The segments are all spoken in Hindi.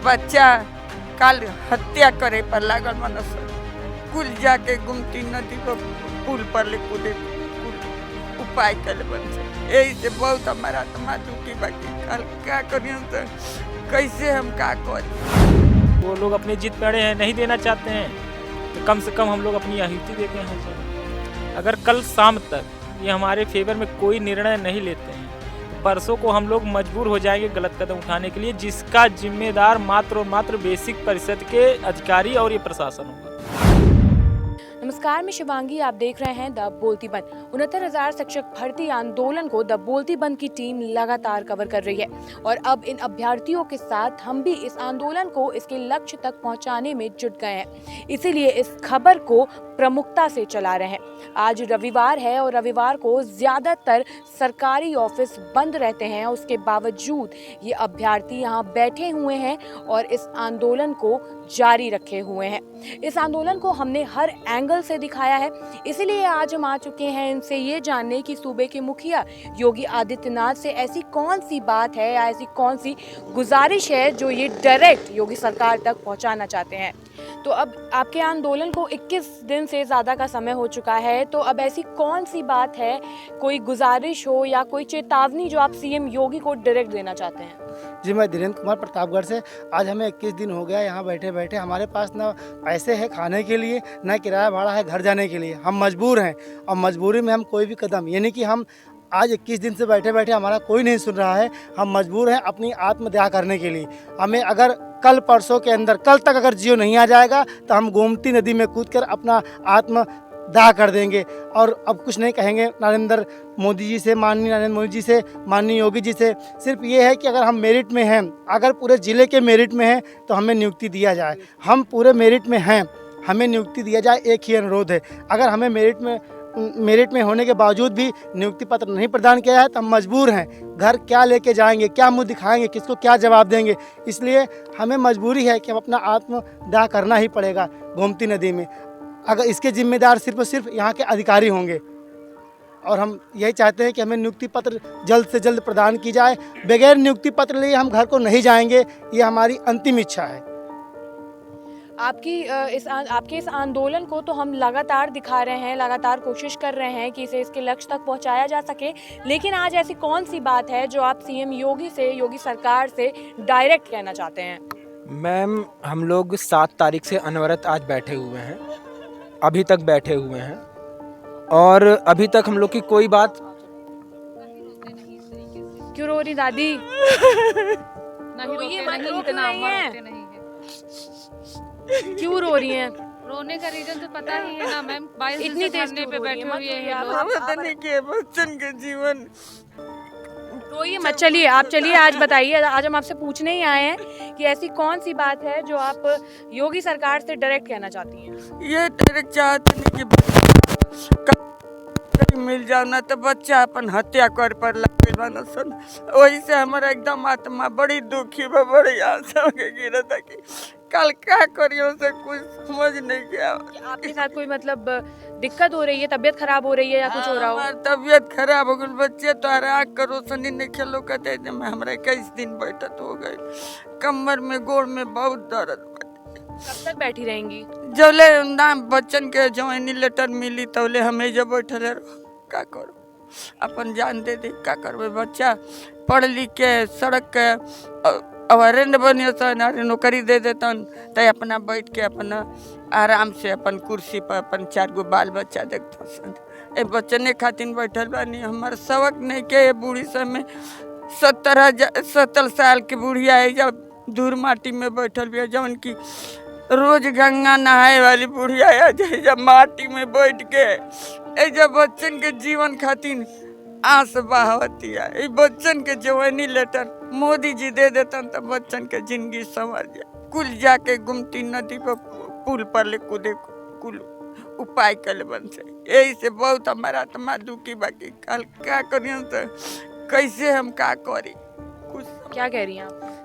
बच्चा कल हत्या करे पर लागल मनस कुल जाके गुमती नदी को पुल पर ले कूदे उपाय कर बन से यही से बहुत हमारा आत्मा दुखी बाकी कल क्या करिए तो कैसे हम क्या करें। वो लोग अपनी जिद पे अड़े हैं, नहीं देना चाहते हैं तो कम से कम हम लोग अपनी आहुति देते हैं सर। अगर कल शाम तक ये हमारे फेवर में कोई निर्णय नहीं लेते हैं तो परसों को हम लोग मजबूर हो जाएंगे गलत कदम उठाने के लिए, जिसका जिम्मेदार मात्र और मात्र बेसिक परिषद के अधिकारी और ये प्रशासन होगा। नमस्कार, मैं शिवांगी, आप देख रहे हैं द बोलती बंद। 69,000 शिक्षक भर्ती आंदोलन को द बोलती बंद की टीम लगातार कवर कर रही है और अब इन अभ्यर्थियों के साथ हम भी इस आंदोलन को इसके लक्ष्य तक पहुंचाने में जुट गए हैं। इसीलिए इस खबर को प्रमुखता से चला रहे हैं। आज रविवार है और रविवार को ज़्यादातर सरकारी ऑफिस बंद रहते हैं, उसके बावजूद ये अभ्यर्थी यहाँ बैठे हुए हैं और इस आंदोलन को जारी रखे हुए हैं। इस आंदोलन को हमने हर एंगल से दिखाया है, इसीलिए आज हम आ चुके हैं इनसे ये जानने कि सूबे के मुखिया योगी आदित्यनाथ से ऐसी कौन सी बात है या ऐसी कौन सी गुजारिश है जो ये डायरेक्ट योगी सरकार तक पहुंचाना चाहते हैं। तो अब आपके आंदोलन को 21 दिन से ज़्यादा का समय हो चुका है, तो अब ऐसी कौन सी बात है, कोई गुजारिश हो या कोई चेतावनी जो आप सीएम योगी को डायरेक्ट देना चाहते हैं? जी, मैं धीरेन्द्र कुमार प्रतापगढ़ से। आज हमें 21 दिन हो गया यहाँ बैठे बैठे। हमारे पास ना पैसे हैं खाने के लिए, ना किराया भाड़ा है घर जाने के लिए। हम मजबूर हैं और मजबूरी में हम कोई भी कदम, यानी कि हम आज 21 दिन से बैठे बैठे हमारा कोई नहीं सुन रहा है। हम मजबूर हैं अपनी आत्मदाह करने के लिए। हमें अगर कल परसों के अंदर, कल तक अगर जियो नहीं आ जाएगा तो हम गोमती नदी में कूदकर अपना आत्मदाह कर देंगे और अब कुछ नहीं कहेंगे नरेंद्र मोदी जी से, माननीय नरेंद्र मोदी जी से, माननीय योगी जी से। सिर्फ ये है कि अगर हम मेरिट में हैं, अगर पूरे ज़िले के मेरिट में हैं तो हमें नियुक्ति दिया जाए। हम पूरे मेरिट में हैं, हमें नियुक्ति दिया जाए, एक ही अनुरोध है। अगर हमें मेरिट में होने के बावजूद भी नियुक्ति पत्र नहीं प्रदान किया है तो हम मजबूर हैं। घर क्या लेके जाएंगे, क्या मुंह दिखाएंगे, किसको क्या जवाब देंगे। इसलिए हमें मजबूरी है कि हम अपना आत्मदाह करना ही पड़ेगा गोमती नदी में। अगर इसके जिम्मेदार सिर्फ और सिर्फ यहाँ के अधिकारी होंगे और हम यही चाहते हैं कि हमें नियुक्ति पत्र जल्द से जल्द प्रदान की जाए। बगैर नियुक्ति पत्र लिए हम घर को नहीं जाएंगे, ये हमारी अंतिम इच्छा है। आपके इस आंदोलन को तो हम लगातार दिखा रहे हैं, लगातार कोशिश कर रहे हैं कि इसे इसके लक्ष्य तक पहुंचाया जा सके, लेकिन आज ऐसी कौन सी बात है जो आप सीएम योगी से, योगी सरकार से डायरेक्ट कहना चाहते हैं? मैम, हम लोग 7 तारीख से अनवरत आज बैठे हुए हैं, अभी तक बैठे हुए हैं और अभी तक हम लोग की कोई बात। क्यों रो रही दादी? क्यों रो रही हैं? रोने का रीजन तो पता ही है ना मैम। 22 दिन इतनी से तेज धरने पे बैठे हुए हैं हम लोग। पता नहीं के बच्चन के जीवन रोइए मत, चलिए आप चलिए, आज बताइए। आज हम आपसे पूछने ही आए हैं कि ऐसी कौन सी बात है जो आप योगी सरकार से डायरेक्ट कहना चाहती हैं? ये डायरेक्ट चाहते नहीं कि मिल जाओ ना तो बच्चा अपन हत्या कर पर लगे बना सुन। वही से हमारा एकदम आत्मा बड़ी दुखी बा, बड़ी आशा के गिरा था कि कल क्या करियो से कुछ समझ नहीं गया। आपके साथ कोई मतलब दिक्कत हो रही है, तबीयत खराब हो रही है या कुछ हो रहा हो? हमारी तबीयत खराब हो गई, बच्चे तो आग करो सनी नहीं खेलो कहते थे। मैं हमारे 21 दिन बैठत हो गई, कमर में गोड़ में बहुत दर्द। कब तक बैठी रहेंगी? जबले नाम बच्चन के ज्वाइनी लेटर मिली तबले हमें जब बैठल का करो, अपन जान दे दी का करबे। बच्चा पढ़ लिख के सड़क के अवरेंड बनियो सन, नौकरी दे देतन तो अपना बैठ के अपना आराम से अपन कुर्सी पर अपन 4 गो बाल बच्चा देखता सन। ए बच्चने खातिर बैठल बानी। हमार सबक नहीं के बूढ़ी समय 70 साल की बुढ़िया है जब दूर माटी में बैठल भी, जौन की रोज गंगा नहाए वाली बुढ़िया है जब माटी में बैठ के जब बच्चन के जीवन खातिर आस बहावती है। बच्चन के जवानी लेटर मोदी जी दे देतन तो बच्चन के जिंदगी संवर जाए। कुल जाके गुमती नदी पर पुल पर ले कूदे कुल उपाय कर बन से। यही से बहुत हमारा आत्मा दुखी बाकी कल क्या करिए तो कैसे हम क्या करी। कुछ क्या कह रही हैं आप?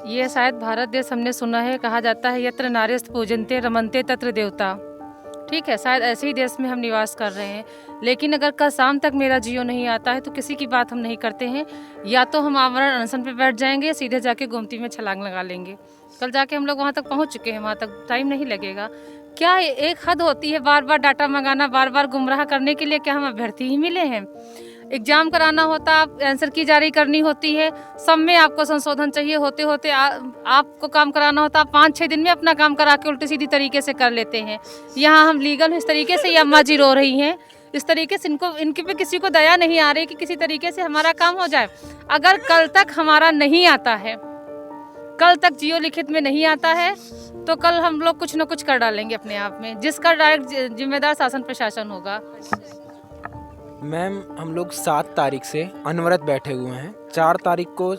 ये शायद भारत देश हमने सुना है, कहा जाता है यत्र नार्यस्त पूजन्ते रमन्ते तत्र देवता। ठीक है, शायद ऐसे ही देश में हम निवास कर रहे हैं, लेकिन अगर कल शाम तक मेरा जियो नहीं आता है तो किसी की बात हम नहीं करते हैं। या तो हम आमरण अनशन पे बैठ जाएंगे, सीधे जाके गोमती में छलांग लगा लेंगे। कल जाके हम लोग वहाँ तक पहुँच चुके हैं, वहाँ तक टाइम नहीं लगेगा। क्या एक हद होती है बार बार डाटा मंगाना, बार बार गुमराह करने के लिए? क्या हम अभ्यर्थी ही मिले हैं? एग्जाम कराना होता, आप आंसर की जारी करनी होती है, सब में आपको संशोधन चाहिए, होते होते आपको काम कराना होता, आप 5-6 दिन में अपना काम करा के उल्टी सीधी तरीके से कर लेते हैं। यहाँ हम लीगल इस तरीके से, ये अम्मा जी रो रही हैं, इस तरीके से इनके पे किसी को दया नहीं आ रही कि किसी तरीके से हमारा काम हो जाए। अगर कल तक हमारा नहीं आता है, कल तक जियो लिखित में नहीं आता है, तो कल हम लोग कुछ न कुछ कर डालेंगे अपने आप में, जिसका डायरेक्ट जिम्मेदार शासन प्रशासन होगा। मैम, हम लोग 7 तारीख से अनवरत बैठे हुए हैं। 4 तारीख को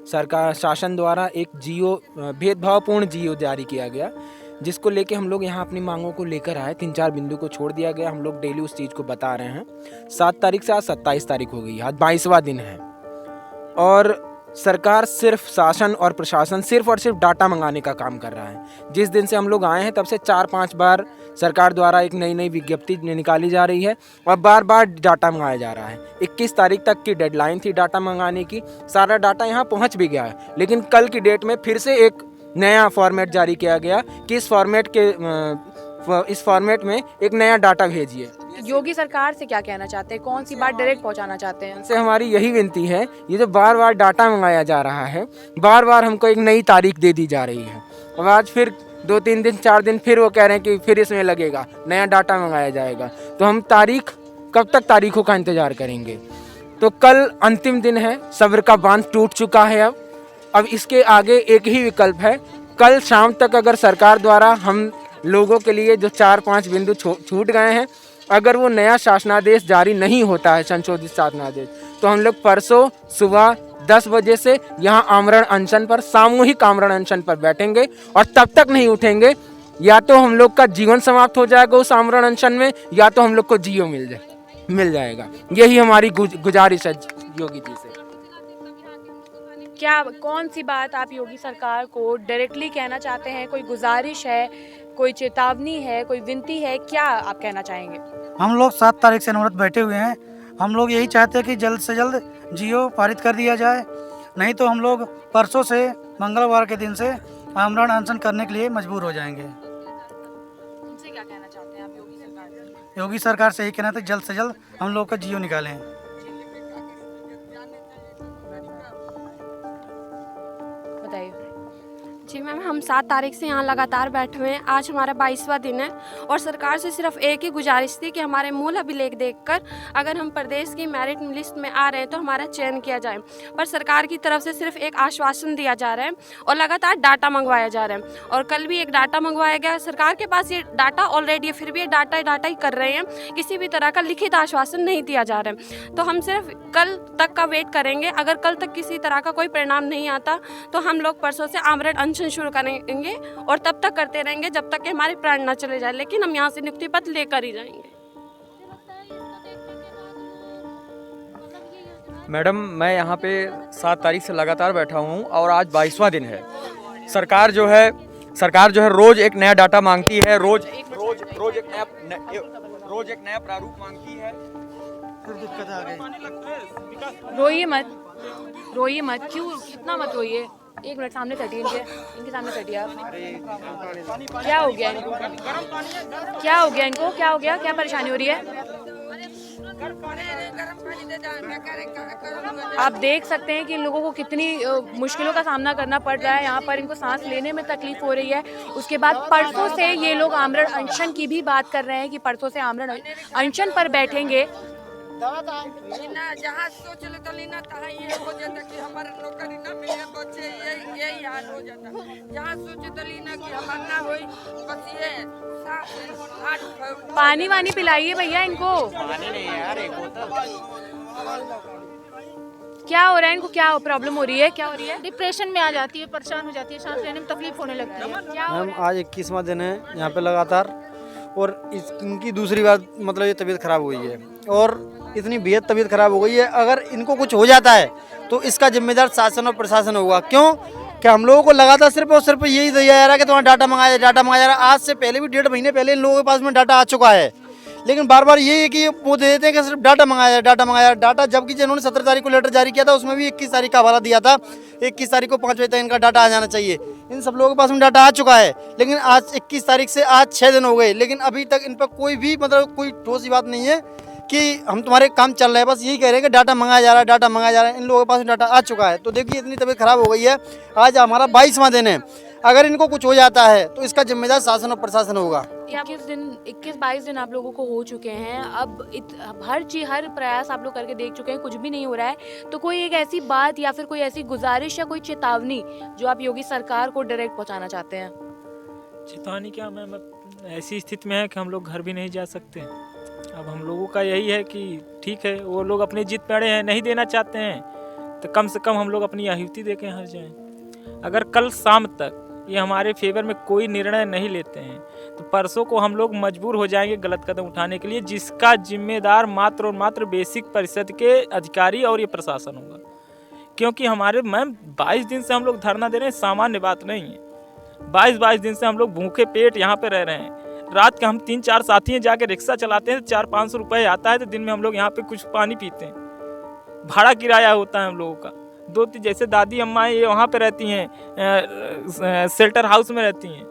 सरकार शासन द्वारा एक जियो भेदभावपूर्ण जियो जारी किया गया, जिसको लेके हम लोग यहाँ अपनी मांगों को लेकर आए। 3-4 बिंदु को छोड़ दिया गया, हम लोग डेली उस चीज़ को बता रहे हैं। 7 तारीख से आज 27 तारीख हो गई, आज 22वां दिन है और सरकार सिर्फ शासन और प्रशासन सिर्फ और सिर्फ डाटा मंगाने का काम कर रहा है। जिस दिन से हम लोग आए हैं तब से 4-5 बार सरकार द्वारा एक नई नई विज्ञप्ति निकाली जा रही है और बार बार डाटा मंगाया जा रहा है। 21 तारीख तक की डेडलाइन थी डाटा मंगाने की, सारा डाटा यहाँ पहुँच भी गया है, लेकिन कल की डेट में फिर से एक नया फॉर्मेट जारी किया गया कि इस फॉर्मेट में एक नया डाटा भेजिए। योगी सरकार से क्या कहना चाहते हैं, कौन सी बात डायरेक्ट पहुंचाना चाहते हैं? उनसे हमारी यही विनती है, ये जो बार बार डाटा मंगाया जा रहा है, बार बार हमको एक नई तारीख दे दी जा रही है। अब आज फिर 2-3 दिन 4 दिन फिर वो कह रहे हैं कि फिर इसमें लगेगा, नया डाटा मंगाया जाएगा। तो हम कब तक तारीखों का इंतजार करेंगे? तो कल अंतिम दिन है, सब्र का बांध टूट चुका है। अब इसके आगे एक ही विकल्प है, कल शाम तक अगर सरकार द्वारा हम लोगों के लिए जो 4-5 बिंदु छूट गए हैं, अगर वो नया शासनादेश जारी नहीं होता है, संशोधित शासनादेश, तो हम लोग परसों सुबह 10 बजे से यहाँ आमरण अनशन पर, सामूहिक आमरण अनशन पर बैठेंगे और तब तक नहीं उठेंगे, या तो हम लोग का जीवन समाप्त हो जाएगा उस आमरण अनशन में, या तो हम लोग को जियो मिल जाएगा। यही हमारी गुजारिश है योगी जी से। क्या कौन सी बात आप योगी सरकार को डायरेक्टली कहना चाहते हैं? कोई गुजारिश है, कोई चेतावनी है, कोई विनती है, क्या आप कहना चाहेंगे? हम लोग 7 तारीख से अनवरत बैठे हुए हैं। हम लोग यही चाहते हैं कि जल्द से जल्द जियो पारित कर दिया जाए, नहीं तो हम लोग परसों से मंगलवार के दिन से आमरण अनशन करने के लिए मजबूर हो जाएंगे। उनसे क्या कहना चाहते हैं आप योगी सरकार से? योगी सरकार से यही कहना था, जल्द से जल्द हम लोग का जियो निकालें। बताइए। जी मैम, हम 7 तारीख से यहाँ लगातार बैठे हुए हैं। आज हमारा 22वां दिन है और सरकार से सिर्फ एक ही गुजारिश थी कि हमारे मूल अभिलेख देखकर अगर हम प्रदेश की मेरिट लिस्ट में आ रहे हैं तो हमारा चयन किया जाए। पर सरकार की तरफ से सिर्फ एक आश्वासन दिया जा रहा है और लगातार डाटा मंगवाया जा रहा है। और कल भी एक डाटा मंगवाया गया, सरकार के पास ये डाटा ऑलरेडी है, फिर भी ये डाटा ही कर रहे हैं, किसी भी तरह का लिखित आश्वासन नहीं दिया जा रहा है। तो हम सिर्फ कल तक का वेट करेंगे। अगर कल तक किसी तरह का कोई परिणाम नहीं आता तो हम लोग परसों से आमरण अनशन शुरू करेंगे और तब तक करते रहेंगे जब तक कि हमारे प्राण ना चले जाए, लेकिन हम यहाँ से नियुक्ति पत्र लेकर ही जाएंगे। मैडम, मैं यहाँ पे 7 तारीख से लगातार बैठा हूँ और आज 22वां दिन है। सरकार जो है रोज एक नया डाटा मांगती है, रोज एक नया प्रारूप मांगती है। फिर दिक्कत आ गई। रोइए मत, क्यों इतना मत रोइए। एक मिनट, सामने कटिए, इनके सामने कटिए आप। क्या हो गया इनको? क्या परेशानी हो रही है? आप देख सकते हैं कि इन लोगों को कितनी मुश्किलों का सामना करना पड़ रहा है। यहाँ पर इनको सांस लेने में तकलीफ हो रही है। उसके बाद परसों से ये लोग आमरण अनशन की भी बात कर रहे हैं कि परसों से आमरण अनशन पर बैठेंगे। जहाँ सोच ले तो लेना तहाँ ये हो जाता कि हमारे नौकरी ना मिले, बच्चे यही हाल हो जाता। जहाँ सोचे तो लेना कि हमारा ना होई, बस ये पानी वानी पिलाइए भैया इनको। पानी नहीं है यार, एक बोतल। क्या हो रहा है इनको? क्या प्रॉब्लम हो रही है? क्या हो रही है? डिप्रेशन में आ जाती है, परेशान हो जाती है, सांस लेने में तकलीफ होने लगती है। क्या हो मैम, रहा है? आज 21वां दिन है यहाँ पे लगातार, और इनकी दूसरी बार मतलब ये तबीयत खराब हुई है और इतनी बेहद तबीयत खराब हो गई है। अगर इनको कुछ हो जाता है तो इसका जिम्मेदार शासन और प्रशासन होगा। क्यों कि हम लोगों को लगातार सिर्फ और सिर्फ यही दिया जा रहा है कि तुम्हारा डाटा मंगाया जा रहा है। आज से पहले भी 1.5 महीने पहले इन लोगों के पास में डाटा आ चुका है, लेकिन बार बार यही है कि वो दे देते हैं कि सिर्फ डाटा मंगाया डाटा, जबकि जिन्होंने 17 तारीख को लेटर जारी किया था उसमें भी 21 तारीख का हवाला दिया था, 21 तारीख को 5 बजे तक इनका डाटा आ जाना चाहिए। इन सब लोगों के पास में डाटा आ चुका है, लेकिन आज 21 तारीख से आज 6 दिन हो गए, लेकिन अभी तक इन पर कोई भी मतलब कोई ठोस बात नहीं है कि हम तुम्हारे काम चल रहे हैं। बस यही कह रहे हैं कि डाटा मंगाया जा रहा है। इन लोगों के पास में डाटा आ चुका है। तो देखिए इतनी तबीयत खराब हो गई है, आज हमारा 22वां दिन है। अगर इनको कुछ हो जाता है तो इसका जिम्मेदार शासन और प्रशासन होगा। 21-22 दिन आप लोगों को हो चुके हैं। अब हर प्रयास आप लोग करके देख चुके हैं, कुछ भी नहीं हो रहा है। तो कोई एक ऐसी बात या फिर कोई ऐसी गुजारिश या कोई चेतावनी जो आप योगी सरकार को डायरेक्ट पहुंचाना चाहते हैं? चेतावनी क्या, मैं ऐसी स्थिति में है कि हम लोग घर भी नहीं जा सकते। अब हम लोगों का यही है कि ठीक है, वो लोग अपनी जिद पे अड़े हैं, नहीं देना चाहते हैं, तो कम से कम हम लोग अपनी आहुति दे के हार जाएं। अगर कल शाम तक ये हमारे फेवर में कोई निर्णय नहीं लेते हैं तो परसों को हम लोग मजबूर हो जाएंगे गलत कदम उठाने के लिए, जिसका जिम्मेदार मात्र और मात्र बेसिक परिषद के अधिकारी और ये प्रशासन होगा। क्योंकि हमारे मैम 22 दिन से हम लोग धरना दे रहे हैं, सामान्य बात नहीं है। 22 दिन से हम लोग भूखे पेट यहाँ पे रह रहे हैं। रात के हम 3-4 साथी हैं, जाके रिक्शा चलाते हैं, 400-500 रुपये आता है, तो दिन में हम लोग यहाँ पे कुछ पानी पीते हैं। भाड़ा किराया होता है हम लोगों का। 2-3 जैसे दादी अम्मा ये वहाँ पे रहती हैं, शेल्टर हाउस में रहती हैं।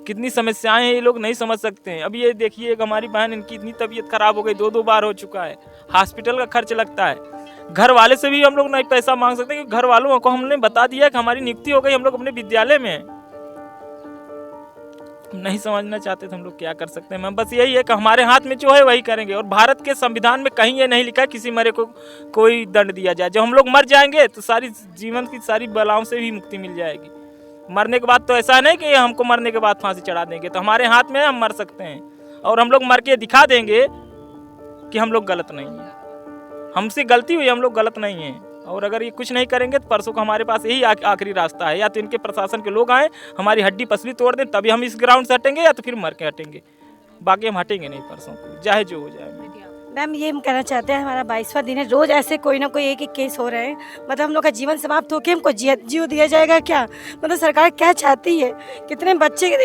कितनी समस्याएं हैं ये लोग नहीं समझ सकते हैं। अभी ये देखिए एक हमारी बहन, इनकी इतनी तबीयत खराब हो गई, 2 बार हो चुका है, हॉस्पिटल का खर्च लगता है। घर वाले से भी हम लोग नहीं पैसा मांग सकते, क्योंकि घर वालों को हमने बता दिया कि हमारी नियुक्ति हो गई, हम लोग अपने विद्यालय में हैं। नहीं समझना चाहते तो हम लोग क्या कर सकते हैं मैम। बस यही है कि हमारे हाथ में जो है वही करेंगे। और भारत के संविधान में कहीं ये नहीं लिखा किसी मरे को कोई दंड दिया जाए। जब हम लोग मर जाएंगे तो सारी जीवन की सारी बलाओं से भी मुक्ति मिल जाएगी। मरने के बाद तो ऐसा नहीं कि हमको मरने के बाद फांसी चढ़ा देंगे, तो हमारे हाथ में हम मर सकते हैं और हम लोग मर के दिखा देंगे कि हम लोग गलत नहीं हैं, हमसे गलती हुई, हम लोग गलत नहीं हैं। और अगर ये कुछ नहीं करेंगे तो परसों को हमारे पास यही आखिरी रास्ता है, या तो इनके प्रशासन के लोग आए हमारी हड्डी पसली तोड़ दें तभी हम इस ग्राउंड से हटेंगे, या तो फिर मर के हटेंगे। बाकी हम हटेंगे नहीं परसों को, चाहे जो हो जाए। मैम ये हम कहना चाहते हैं, हमारा 22वां दिन है, रोज़ ऐसे कोई ना कोई एक केस हो रहे हैं। मतलब हम लोग का जीवन समाप्त होकर हमको जीव दिया जाएगा क्या? मतलब सरकार क्या चाहती है? कितने बच्चे,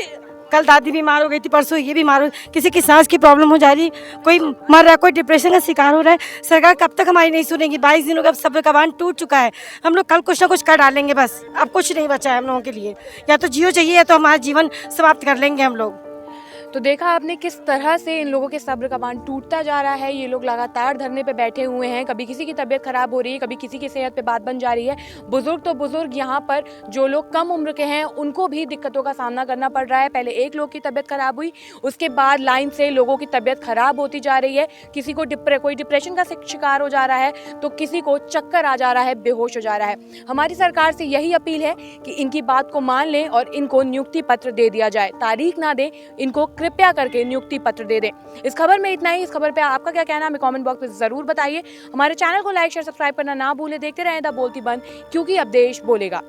कल दादी बीमार हो गई थी, परसों ये बीमार हो, किसी की सांस की प्रॉब्लम हो जा रही, कोई मर रहा है, कोई डिप्रेशन का शिकार हो रहा है। सरकार कब तक हमारी नहीं सुनेगी? 22 दिनों का सब्र का बांध टूट चुका है। हम लोग कल कुछ ना कुछ कर डालेंगे, बस अब कुछ नहीं बचा है हम लोगों के लिए। या तो जियो चाहिए या तो हमारा जीवन समाप्त कर लेंगे हम लोग। तो देखा आपने किस तरह से इन लोगों के सब्र का बांध टूटता जा रहा है। ये लोग लगातार धरने पे बैठे हुए हैं, कभी किसी की तबीयत खराब हो रही है, कभी किसी की सेहत पे बात बन जा रही है। बुजुर्ग तो बुजुर्ग, यहाँ पर जो लोग कम उम्र के हैं उनको भी दिक्कतों का सामना करना पड़ रहा है। पहले एक लोग की तबीयत खराब हुई, उसके बाद लाइन से लोगों की तबीयत खराब होती जा रही है। किसी को कोई डिप्रेशन का शिकार हो जा रहा है, तो किसी को चक्कर आ जा रहा है, बेहोश हो जा रहा है। हमारी सरकार से यही अपील है कि इनकी बात को मान लें और इनको नियुक्ति पत्र दे दिया जाए। तारीख ना दें, इनको कृपया करके नियुक्ति पत्र दे दें। इस खबर में इतना ही। इस खबर पे आपका क्या कहना है हमें कमेंट बॉक्स में जरूर बताइए। हमारे चैनल को लाइक शेयर सब्सक्राइब करना ना भूलें। देखते रहें द बोलती बंद, क्योंकि अब देश बोलेगा।